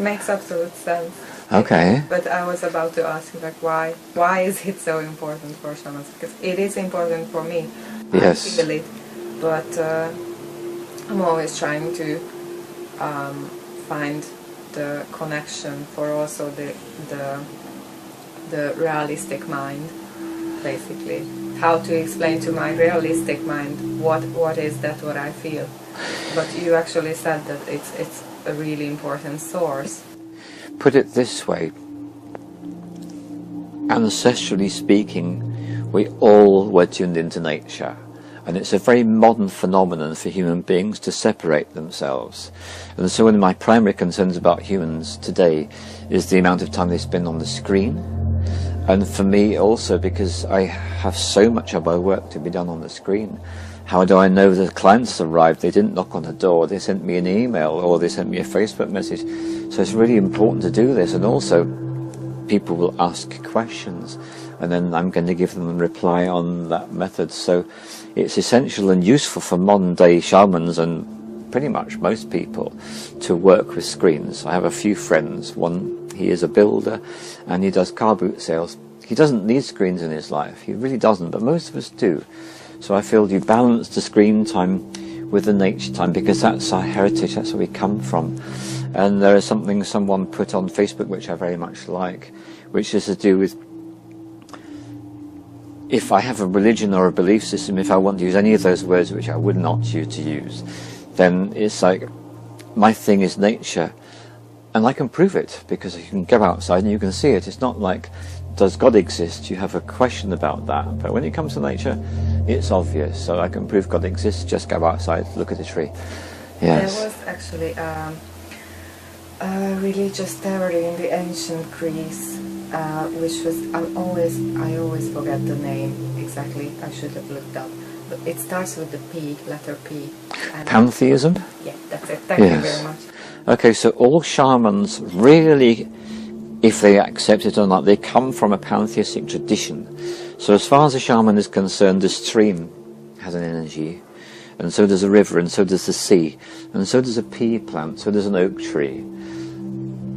makes absolute sense. Okay. But I was about to ask you, like, why is it so important for shamans? Because it is important for me. Yes. I feel it, but I'm always trying to find the connection for also the realistic mind, basically. How to explain to my realistic mind what is that what I feel. But you actually said that it's a really important source. Put it this way, ancestrally speaking, we all were tuned into nature, and it's a very modern phenomenon for human beings to separate themselves. And so one of my primary concerns about humans today is the amount of time they spend on the screen, and for me also because I have so much of my work to be done on the screen. How do I know the clients arrived? They didn't knock on the door, they sent me an email or they sent me a Facebook message. So it's really important to do this, and also people will ask questions and then I'm going to give them a reply on that method. So it's essential and useful for modern day shamans and pretty much most people to work with screens. I have a few friends. One, he is a builder and he does car boot sales. He doesn't need screens in his life, he really doesn't, but most of us do. So I feel you balance the screen time with the nature time, because that's our heritage, that's where we come from. And there is something someone put on Facebook which I very much like, which is to do with, if I have a religion or a belief system, if I want to use any of those words which I would not choose to use, then it's like, my thing is nature, and I can prove it, because you can go outside and you can see it. It's not like, does God exist? You have a question about that. But when it comes to nature, it's obvious. So I can prove God exists, just go outside, look at a tree. Yes. There was actually a religious theory in the ancient Greece, which was, I always forget the name exactly, I should have looked up. But it starts with the P, letter P. Pantheism? Yeah, that's it. Thank you very much. Okay, so all shamans really, if they accept it or not, they come from a pantheistic tradition. So as far as a shaman is concerned, the stream has an energy, and so does a river, and so does the sea, and so does a pea plant, so does an oak tree.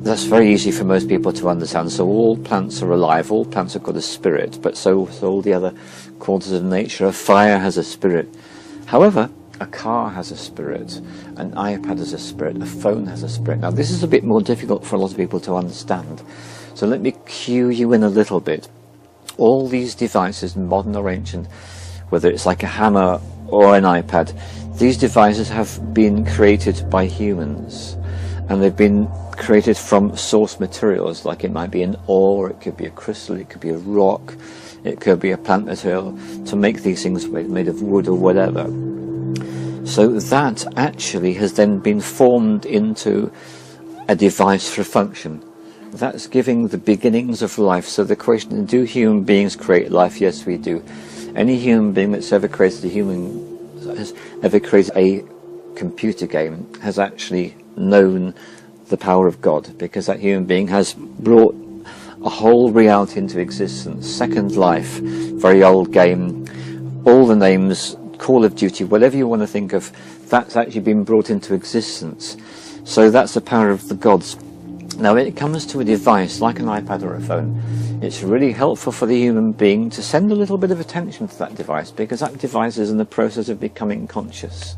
That's very easy for most people to understand. So all plants are alive, all plants have got a spirit, but so all the other qualities of nature. A fire has a spirit. However, a car has a spirit, an iPad has a spirit, a phone has a spirit. Now this is a bit more difficult for a lot of people to understand, so let me cue you in a little bit. All these devices, modern or ancient, whether it's like a hammer or an iPad, these devices have been created by humans, and they've been created from source materials, like it might be an ore, it could be a crystal, it could be a rock, it could be a plant material, to make these things made of wood or whatever. So that actually has then been formed into a device for a function. That's giving the beginnings of life. So the question, do human beings create life? Yes, we do. Any human being that's ever created has ever created a computer game has actually known the power of God, because that human being has brought a whole reality into existence. Second Life, very old game, all the names, Call of Duty, whatever you want to think of, that's actually been brought into existence. So that's the power of the gods. Now when it comes to a device like an iPad or a phone, it's really helpful for the human being to send a little bit of attention to that device, because that device is in the process of becoming conscious,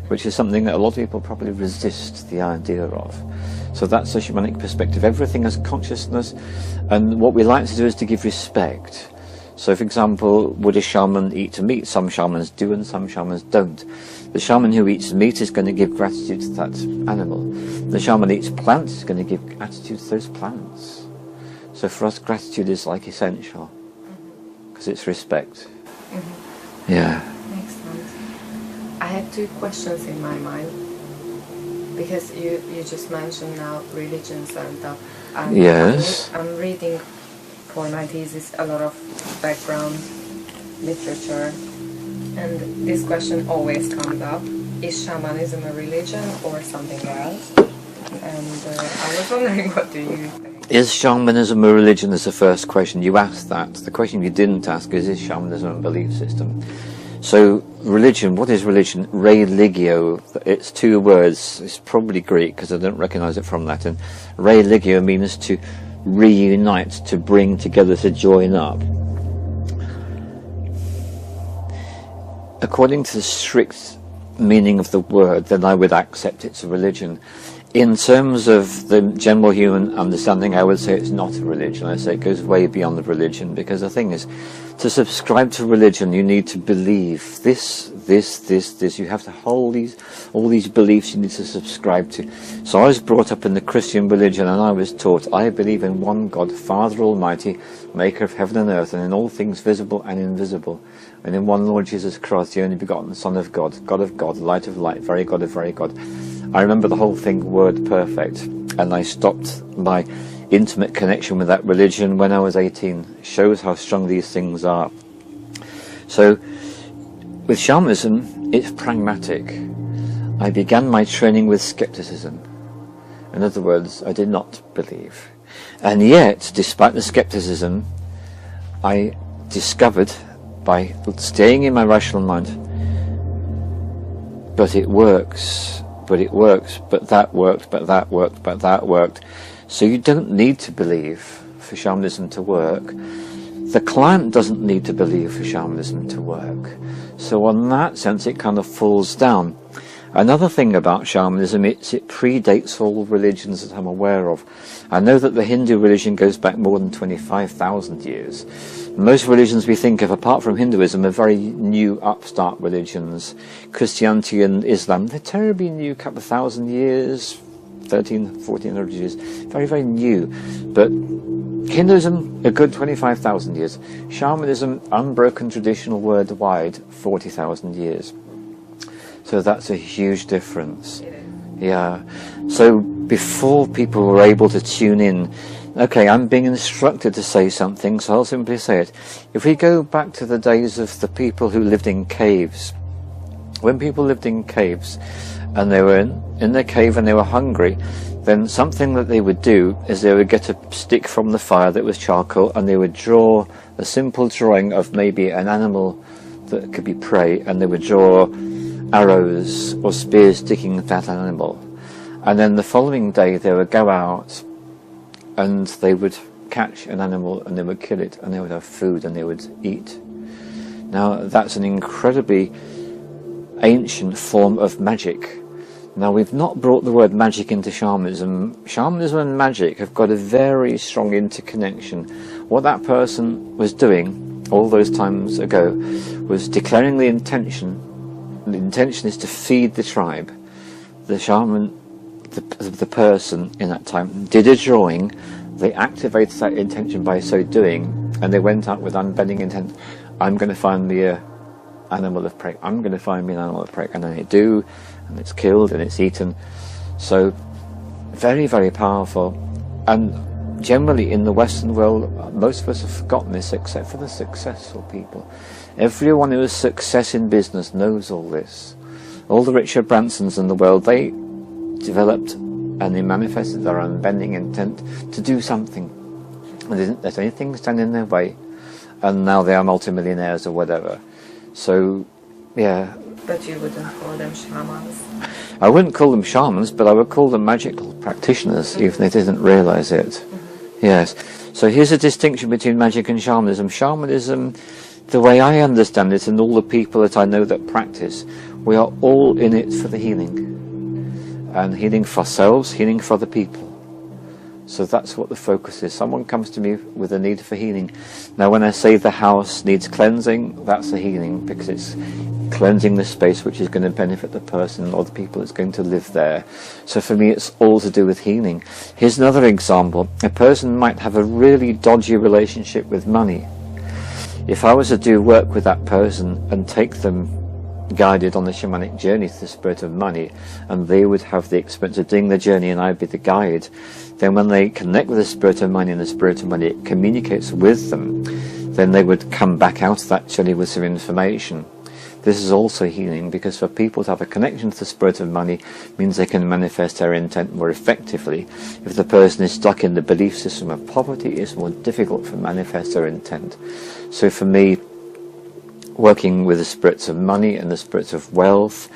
which is something that a lot of people probably resist the idea of. So that's the shamanic perspective. Everything has consciousness, and what we like to do is to give respect. So for example, would a shaman eat meat? Some shamans do and some shamans don't. The shaman who eats meat is going to give gratitude to that animal. The shaman eats plants is going to give gratitude to those plants. So for us, gratitude is like essential, because it's respect. Yeah. Makes sense. I had two questions in my mind, because you just mentioned now religions and stuff. Yes. I'm reading for my thesis a lot of background literature, and this question always comes up: is shamanism a religion or something else? And I was wondering, what do you think? Is shamanism a religion is the first question. You asked that. The question you didn't ask is shamanism a belief system? So religion, what is religion? Religio, it's two words. It's probably Greek because I don't recognize it from Latin. Religio means to reunite, to bring together, to join up. According to the strict meaning of the word, then I would accept it's a religion. In terms of the general human understanding, I would say it's not a religion. I say it goes way beyond the religion, because the thing is, to subscribe to religion, you need to believe this. You have to hold all these beliefs you need to subscribe to. So I was brought up in the Christian religion, and I was taught, I believe in one God, Father Almighty, maker of heaven and earth, and in all things visible and invisible, and in one Lord Jesus Christ, the only begotten Son of God, God of God, light of light, very God of very God. I remember the whole thing word perfect, and I stopped my intimate connection with that religion when I was 18. Shows how strong these things are. So with shamanism, it's pragmatic. I began my training with skepticism. In other words, I did not believe. And yet, despite the skepticism, I discovered, by staying in my rational mind, but it works, but that worked, but that worked. So you don't need to believe for shamanism to work. The client doesn't need to believe for shamanism to work. So on that sense, it kind of falls down. Another thing about shamanism, it predates all religions that I'm aware of. I know that the Hindu religion goes back more than 25,000 years. Most religions we think of, apart from Hinduism, are very new upstart religions. Christianity and Islam, they're terribly new, couple of thousand years, 1400 years, very, very new. But Hinduism, a good 25,000 years. Shamanism, unbroken traditional worldwide, 40,000 years. So that's a huge difference. Yeah. So before people were able to tune in, okay, I'm being instructed to say something, so I'll simply say it. If we go back to the days of the people who lived in caves, when people lived in caves and they were in their cave and they were hungry, then something that they would do is they would get a stick from the fire that was charcoal, and they would draw a simple drawing of maybe an animal that could be prey, and they would draw arrows or spears sticking at that animal. And then the following day they would go out and they would catch an animal and they would kill it, and they would have food and they would eat. Now that's an incredibly ancient form of magic. Now we've not brought the word magic into shamanism. Shamanism and magic have got a very strong interconnection. What that person was doing all those times ago was declaring the intention. The intention is to feed the tribe. The shaman, the person in that time, did a drawing. They activated that intention by so doing, and they went out with unbending intent. I'm going to find me an animal of prey. I'm going to find me an animal of prey. And then they do, and it's killed and it's eaten. So very, very powerful. And generally in the Western world, most of us have forgotten this, except for the successful people. Everyone who has success in business knows all this. All the Richard Bransons in the world, they developed and they manifested their unbending intent to do something. And they didn't let anything stand in their way. And now they are multimillionaires or whatever. So, yeah. But you wouldn't call them shamans? I wouldn't call them shamans, but I would call them magical practitioners, even if they didn't realize it. Yes. So here's a distinction between magic and shamanism. Shamanism, the way I understand it, and all the people that I know that practice, we are all in it for the healing. And healing for ourselves, healing for other people. So that's what the focus is. Someone comes to me with a need for healing. Now when I say the house needs cleansing, that's a healing, because it's cleansing the space which is going to benefit the person or the people that's going to live there. So for me it's all to do with healing. Here's another example. A person might have a really dodgy relationship with money. If I was to do work with that person and take them guided on the shamanic journey to the spirit of money, and they would have the experience of doing the journey and I'd be the guide, then when they connect with the spirit of money and the spirit of money, it communicates with them, then they would come back out of that journey with some information. This is also healing, because for people to have a connection to the spirit of money means they can manifest their intent more effectively. If the person is stuck in the belief system of poverty, it's more difficult to manifest their intent. So for me, working with the spirits of money and the spirits of wealth,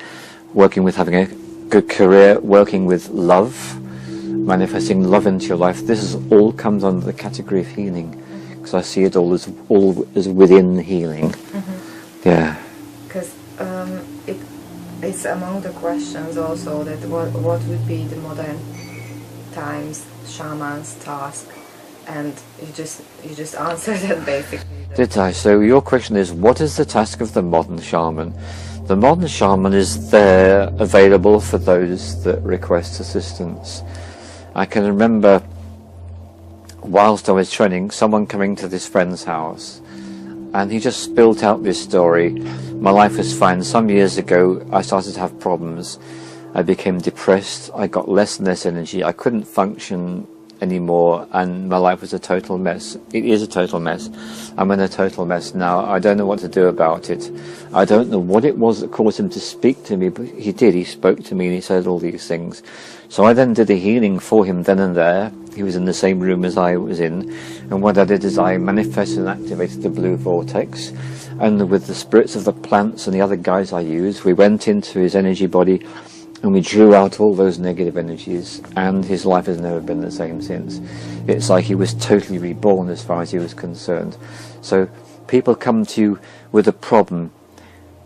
working with having a good career, working with love, manifesting love into your life. This is all comes under the category of healing, because I see it all as within healing. Yeah. Because it's among the questions also that what would be the modern times shaman's task, and you just answered it basically. Did I? So your question is, what is the task of the modern shaman? The modern shaman is there, available for those that request assistance. I can remember, whilst I was training, someone coming to this friend's house, and he just spilt out this story. My life was fine. Some years ago, I started to have problems. I became depressed. I got less and less energy. I couldn't function anymore, and my life was a total mess. It is a total mess. I'm in a total mess now. I don't know what to do about it. I don't know what it was that caused him to speak to me, but he did. He spoke to me and he said all these things. So I then did a healing for him then and there. He was in the same room as I was in, and what I did is I manifested and activated the blue vortex, and with the spirits of the plants and the other guys I used, we went into his energy body and we drew out all those negative energies, and his life has never been the same since. It's like he was totally reborn as far as he was concerned. So people come to you with a problem,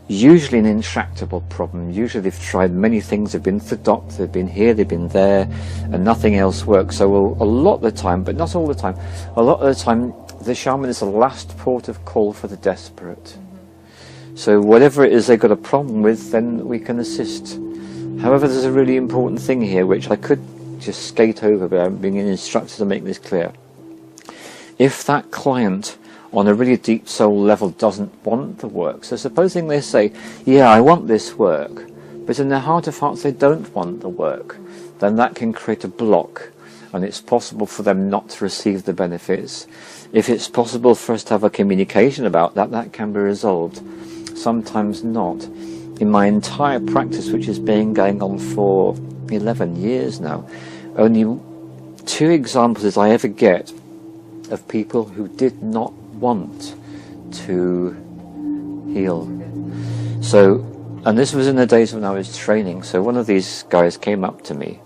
usually an intractable problem. Usually they've tried many things, they've been to the doctor, they've been here, they've been there, and nothing else works. So a lot of the time, but not all the time, a lot of the time the shaman is the last port of call for the desperate. So whatever it is they've got a problem with, then we can assist. However, there's a really important thing here which I could just skate over, but I'm being instructed to make this clear. If that client on a really deep soul level doesn't want the work, so supposing they say, yeah, I want this work, but in their heart of hearts they don't want the work, then that can create a block, and it's possible for them not to receive the benefits. If it's possible for us to have a communication about that, that can be resolved. Sometimes not. In my entire practice, which has been going on for 11 years now, only 2 examples I ever get of people who did not want to heal. So, and this was in the days when I was training, so one of these guys came up to me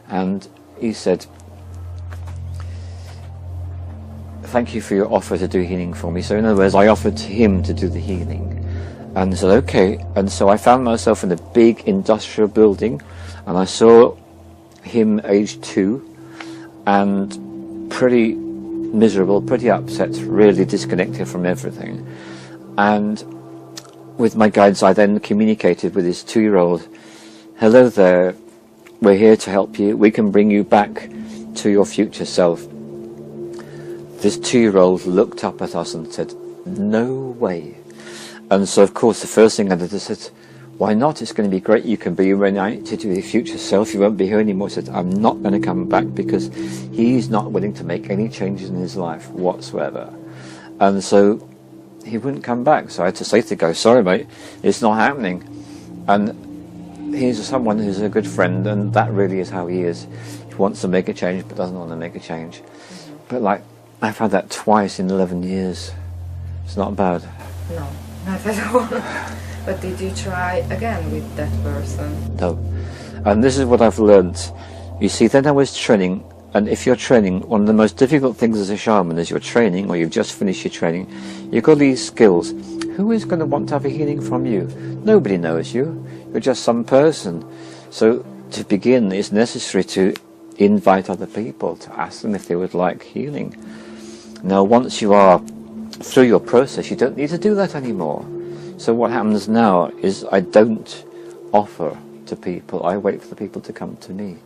and he said, thank you for your offer to do healing for me. So in other words, I offered him to do the healing. And I said, okay. And so I found myself in a big industrial building, and I saw him aged 2 and pretty miserable, pretty upset, really disconnected from everything. And with my guides, I then communicated with his 2-year-old, hello there, we're here to help you. We can bring you back to your future self. This 2-year-old looked up at us and said, no way. And so, of course, the first thing I did is said, why not? It's going to be great. You can be reunited to your future self. You won't be here anymore. I said, I'm not going to come back, because he's not willing to make any changes in his life whatsoever. And so he wouldn't come back. So I had to say to the guy, sorry, mate, it's not happening. And he's someone who's a good friend, and that really is how he is. He wants to make a change, but doesn't want to make a change. But, like, I've had that twice in 11 years. It's not bad. No. Not at all. But did you try again with that person? No. And this is what I've learned. You see, then I was training, and if you're training, one of the most difficult things as a shaman is you're training, or you've just finished your training, you've got these skills. Who is going to want to have a healing from you? Nobody knows you. You're just some person. So to begin, it's necessary to invite other people, to ask them if they would like healing. Now, once you are through your process, you don't need to do that anymore. So what happens now is I don't offer to people, I wait for the people to come to me,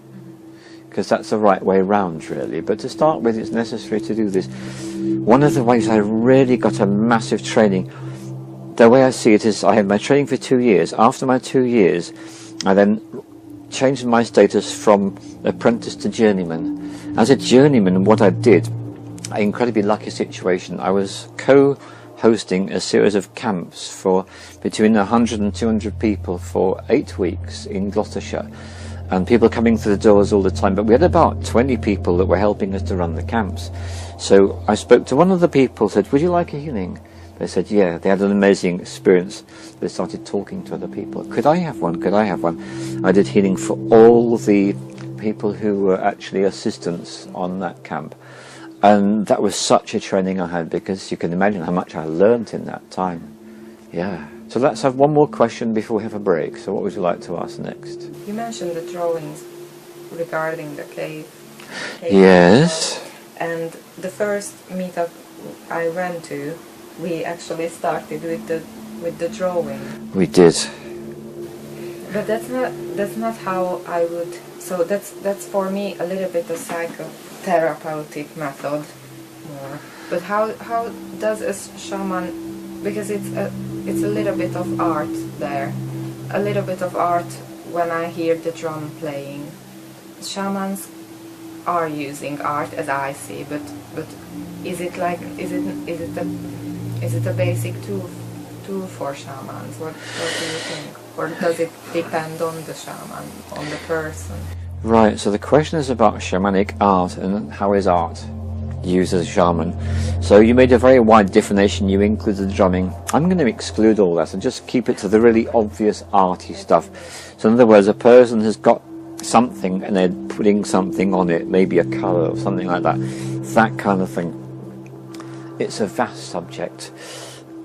because that's the right way round, really. But to start with, it's necessary to do this. One of the ways I really got a massive training, the way I see it is, I had my training for 2 years. After my 2 years, I then changed my status from apprentice to journeyman. As a journeyman, what I did, an incredibly lucky situation, I was co-hosting a series of camps for between 100 and 200 people for 8 weeks in Gloucestershire, and people coming through the doors all the time. But we had about 20 people that were helping us to run the camps. So I spoke to one of the people, said, would you like a healing? They said, yeah, they had an amazing experience. They started talking to other people. Could I have one? Could I have one? I did healing for all the people who were actually assistants on that camp. And that was such a training I had, because you can imagine how much I learnt in that time. Yeah. So let's have one more question before we have a break. So what would you like to ask next? You mentioned the drawings regarding the cave. Yes. And the first meetup I went to, we actually started with the drawing. We did. But that's not how I would. So that's for me a little bit of psychotherapeutic method more. But how does a shaman, because it's a little bit of art there, a little bit of art when I hear the drum playing. Shamans are using art as I see, but is it a basic tool for shamans? What do you think? Or does it depend on the shaman, on the person? Right, so the question is about shamanic art and how is art used as a shaman. So you made a very wide definition, you included the drumming. I'm going to exclude all that and just keep it to the really obvious arty stuff. So in other words, a person has got something and they're putting something on it, maybe a colour or something like that kind of thing. It's a vast subject.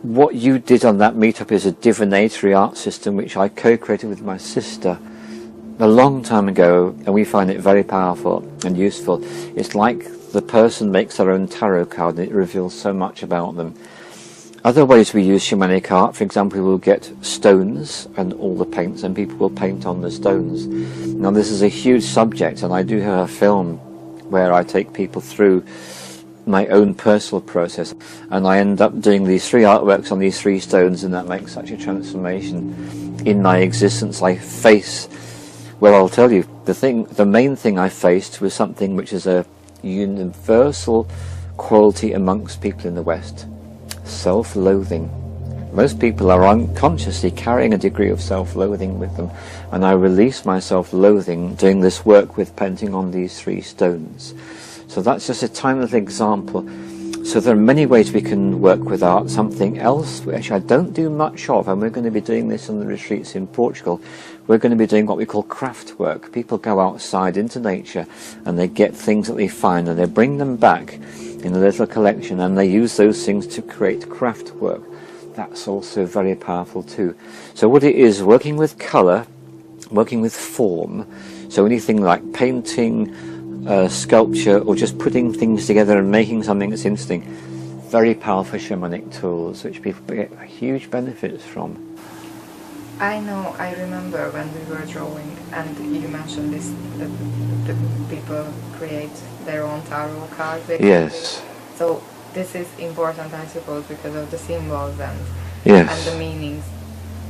What you did on that meetup is a divinatory art system which I co-created with my sister a long time ago, and we find it very powerful and useful. It's like the person makes their own tarot card and it reveals so much about them. Other ways we use shamanic art, for example, we'll get stones and all the paints and people will paint on the stones. Now this is a huge subject, and I do have a film where I take people through my own personal process, and I end up doing these 3 artworks on these 3 stones, and that makes such a transformation in my existence. I face, well, I'll tell you, the main thing I faced was something which is a universal quality amongst people in the West: self-loathing. Most people are unconsciously carrying a degree of self-loathing with them, and I release my self-loathing doing this work with painting on these 3 stones. So that's just a tiny little example. So there are many ways we can work with art. Something else which I don't do much of, and we're going to be doing this on the retreats in Portugal, we're going to be doing what we call craft work. People go outside into nature and they get things that they find and they bring them back in a little collection, and they use those things to create craft work. That's also very powerful too. So what it is, working with colour, working with form, so anything like painting, sculpture, or just putting things together and making something that's interesting. Very powerful shamanic tools which people get huge benefits from. I remember when we were drawing and you mentioned this, that the people create their own tarot cards. Yes. So this is important, I suppose, because of the symbols and the meanings,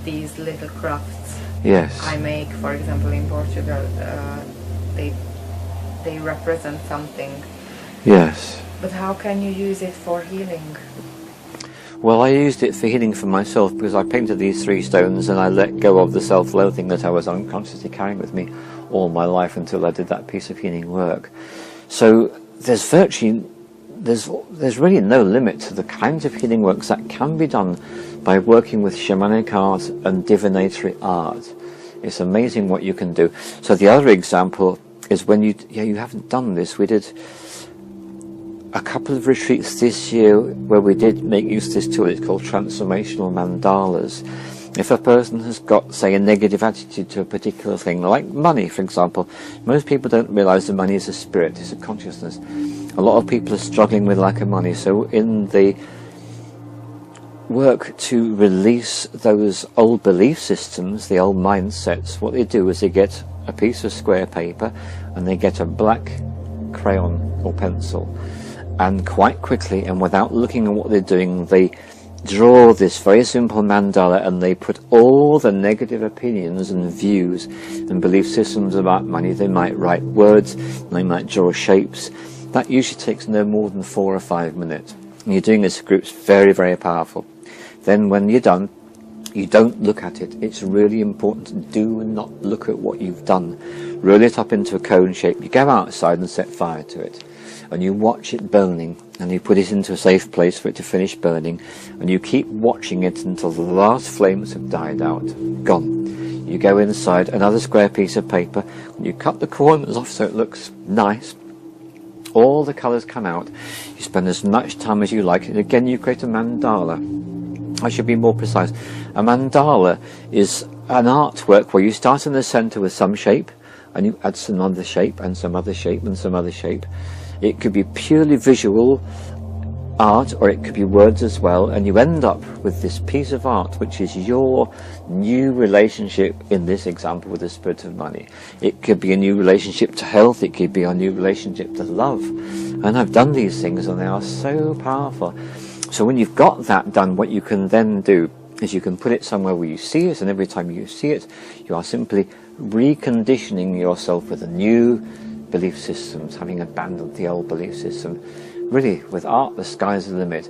these little crafts. Yes. I make, for example, in Portugal, they represent something. Yes. But how can you use it for healing? Well, I used it for healing for myself because I painted these 3 stones and I let go of the self-loathing that I was unconsciously carrying with me all my life until I did that piece of healing work. So there's really no limit to the kinds of healing works that can be done by working with shamanic art and divinatory art. It's amazing what you can do. So the other example is when you haven't done this. We did a couple of retreats this year where we did make use of this tool. It's called transformational mandalas. If a person has got, say, a negative attitude to a particular thing, like money, for example, most people don't realize that money is a spirit, it's a consciousness. A lot of people are struggling with lack of money, so in the work to release those old belief systems, the old mindsets, what they do is they get a piece of square paper and they get a black crayon or pencil, and quite quickly and without looking at what they're doing, they draw this very simple mandala and they put all the negative opinions and views and belief systems about money. They might write words, they might draw shapes. That usually takes no more than 4 or 5 minutes. And you're doing this group, it's very, very powerful. Then when you're done, you don't look at it. It's really important to do not look at what you've done. roll it up into a cone shape, you go outside and set fire to it, and you watch it burning, and you put it into a safe place for it to finish burning, and you keep watching it until the last flames have died out, gone. You go inside, another square piece of paper, and you cut the corners off so it looks nice. All the colours come out. You spend as much time as you like, and again you create a mandala. I should be more precise. A mandala is an artwork where you start in the centre with some shape, and you add some other shape, and some other shape, and some other shape. It could be purely visual art, or it could be words as well, and you end up with this piece of art which is your new relationship, in this example with the spirit of money. It could be a new relationship to health, it could be a new relationship to love, and I've done these things and they are so powerful. So when you've got that done, what you can then do is you can put it somewhere where you see it, and every time you see it you are simply reconditioning yourself with a new belief systems, having abandoned the old belief system. Really, with art, the sky's the limit.